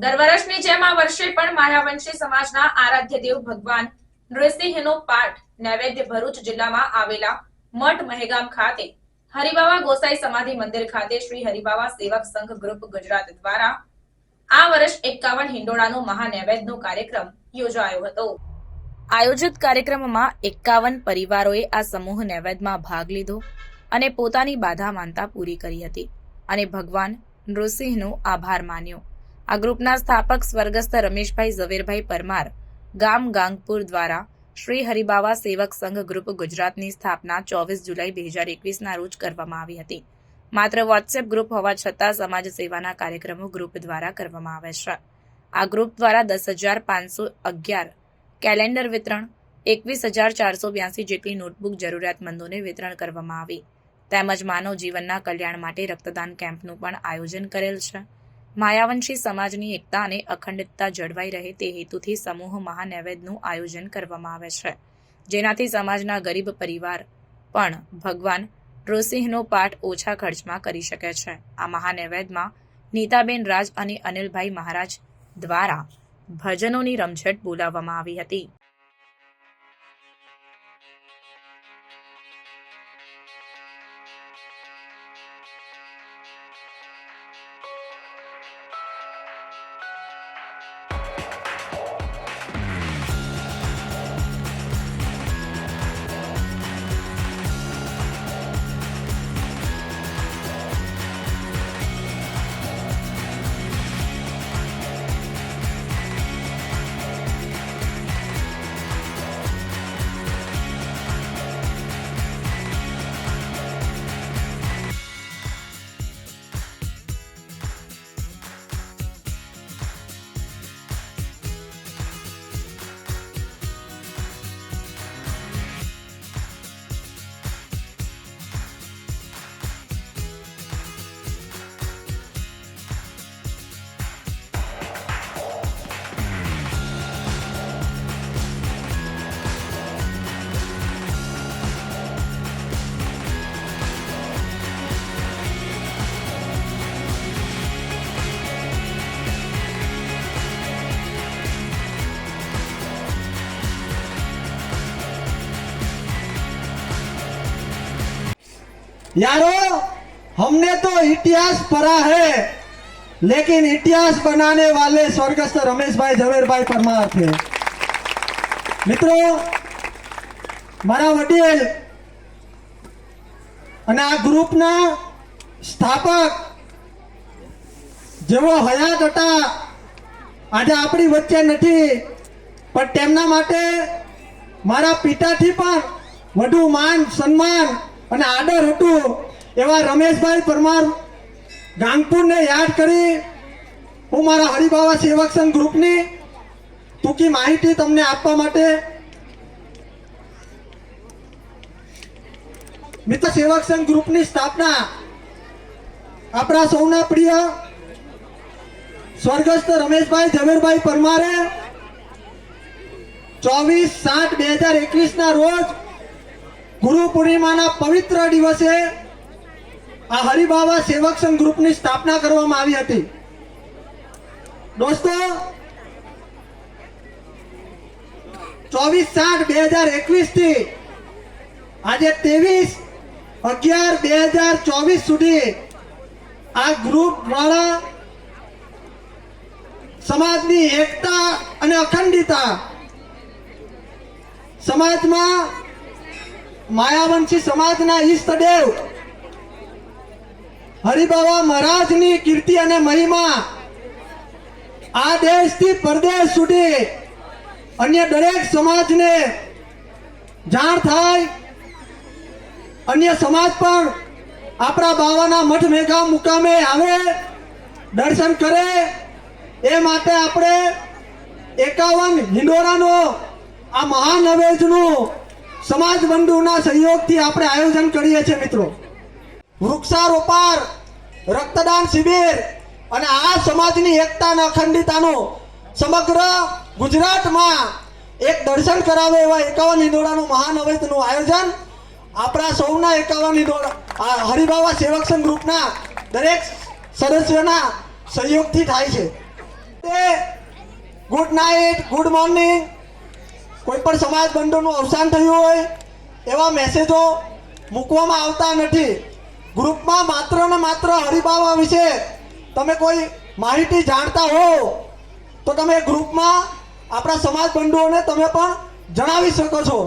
દર વર્ષની જેમ આ વર્ષે પણ માયાવંશી સમાજના આરાધ્ય દેવ ભગવાન નૃસિંહનો પાઠ નૈવેદ્ય ભરૂચ જિલ્લામાં આવેલા મઠ મહેગામ ખાતે હરિબાવા ગોસાઈ સમાધિ મંદિર ખાતે શ્રી હરિબાવા સેવક સંઘ ગ્રુપ ગુજરાત દ્વારા આ વર્ષ 51 હિંડોળાનો મહાનૈવેદ્યનો કાર્યક્રમ યોજાયો હતો। આયોજિત કાર્યક્રમમાં 51 પરિવારોએ આ સમૂહ નૈવેદ્યમાં ભાગ લીધો અને પોતાની બાધા માનતા પૂરી કરી હતી અને ભગવાન નૃસિંહનો આભાર માન્યો। આ ગ્રુપના સ્થાપક સ્વર્ગસ્થ રમેશભાઈ ઝવેરભાઈ પરમાર ગામ ગાંગપુર દ્વારા શ્રી હરિબાવા સેવક સંઘ ગ્રુપ ગુજરાતની સ્થાપના 24 જુલાઈ 2021ના રોજ કરવામાં આવી હતી। માત્ર વોટ્સએપ ગ્રુપ હોવા છતાં સમાજ સેવાના કાર્યક્રમો ગ્રુપ દ્વારા કરવામાં આવે છે। આ ગ્રુપ દ્વારા 10,511 કેલેન્ડર વિતરણ, 21,482 જેટલી નોટબુક જરૂરિયાતમંદોને વિતરણ કરવામાં આવી તેમજ માનવ જીવનના કલ્યાણ માટે રક્તદાન કેમ્પનું પણ આયોજન કરેલ છે। માયાવંશી સમાજની એકતા અને અખંડિતતા જળવાઈ રહે તે હેતુથી સમૂહ મહાનૈવેદ્યનું આયોજન કરવામાં આવે છે, જેનાથી સમાજના ગરીબ પરિવાર પણ ભગવાન નૃસિંહનો પાઠ ઓછા ખર્ચમાં કરી શકે છે। આ મહાનૈવેદ્યમાં નીતાબેન રાજ અને અનિલભાઈ મહારાજ દ્વારા ભજનોની રમઝટ બોલાવવામાં આવી હતી। यारो, हमने तो इतिहास पढ़ा है, लेकिन इतिहास बनाने वाले स्वर्गस्थ रमेशभाई झवेरभाई परमार थे। मित्रों, मारा वडील અને આ ગ્રુપના સ્થાપક જેવો હયાત હતા આજે આપણી વચ્ચે નથી, પણ તેમના માટે મારા પિતાથી પણ વધુ માન સન્માન અને આદર હતું એવા રમેશભાઈ પરમાર ગાંગપુરને યાદ કરી હું મારા હરિબાવા સેવક સંઘ ગ્રુપની ટૂંકી માહિતી તમને આપવા માટે મિત્ર સેવક સંઘ ગ્રુપની સ્થાપના આપણા સૌના પ્રિય સ્વર્ગસ્થ રમેશભાઈ ઝવેરભાઈ પરમારે 24/7/2021ના રોજ ગુરુ પૂર્ણિમાના પવિત્ર દિવસે આ હરિબાવા સેવક સંઘ ગ્રુપની સ્થાપના કરવામાં આવી હતી। દોસ્તો, 24/7/2021 થી આજે 23/11/2024 સુધી આ ગ્રુપ દ્વારા સમાજની એકતા અને અખંડિતતા, સમાજમાં માયાવંશી સમાજના ઈષ્ટદેવ હરિબાવા મહારાજની કીર્તિ અને મહિમા આ દેશથી પરદેશ સુધી અન્ય દરેક સમાજને જાણ થાય, અન્ય સમાજ પણ આપણા બાવાના મઠ મેઘા મુકામે આવે, દર્શન કરે, એ માટે આપણે 51 હિંડોળાનો આ મહાનૈવેદ્યનું સમાજ બંધુના સહયોગથી આપણે આયોજન કરીએ છીએ। મિત્રો, વૃક્ષારોપણ, રક્તદાન શિબિર અને આ સમાજની એકતા અને અખંડિતતાનું સમગ્ર ગુજરાતમાં એક દર્શન કરાવે એવા 51 હિંડોળાનું મહાનૈવેદ્યનું આયોજન આપણા સૌના 51 હિંડોળા હરિબાવા સેવક સંઘ ગ્રુપના દરેક સદસ્યોના સહયોગથી થાય છે। ગુડ નાઇટ, ગુડ મોર્નિંગ, કોઈ પણ સમાજ બંધુનું અવસાન થયું હોય એવા મેસેજો મૂકવામાં આવતા નથી. ગ્રુપમાં માત્ર ને માત્ર હરિબાવા વિશે તમે કોઈ માહિતી જાણતા હો તો તમે ગ્રુપમાં આપણા સમાજ બંધુઓને તમે પણ જણાવી શકો છો.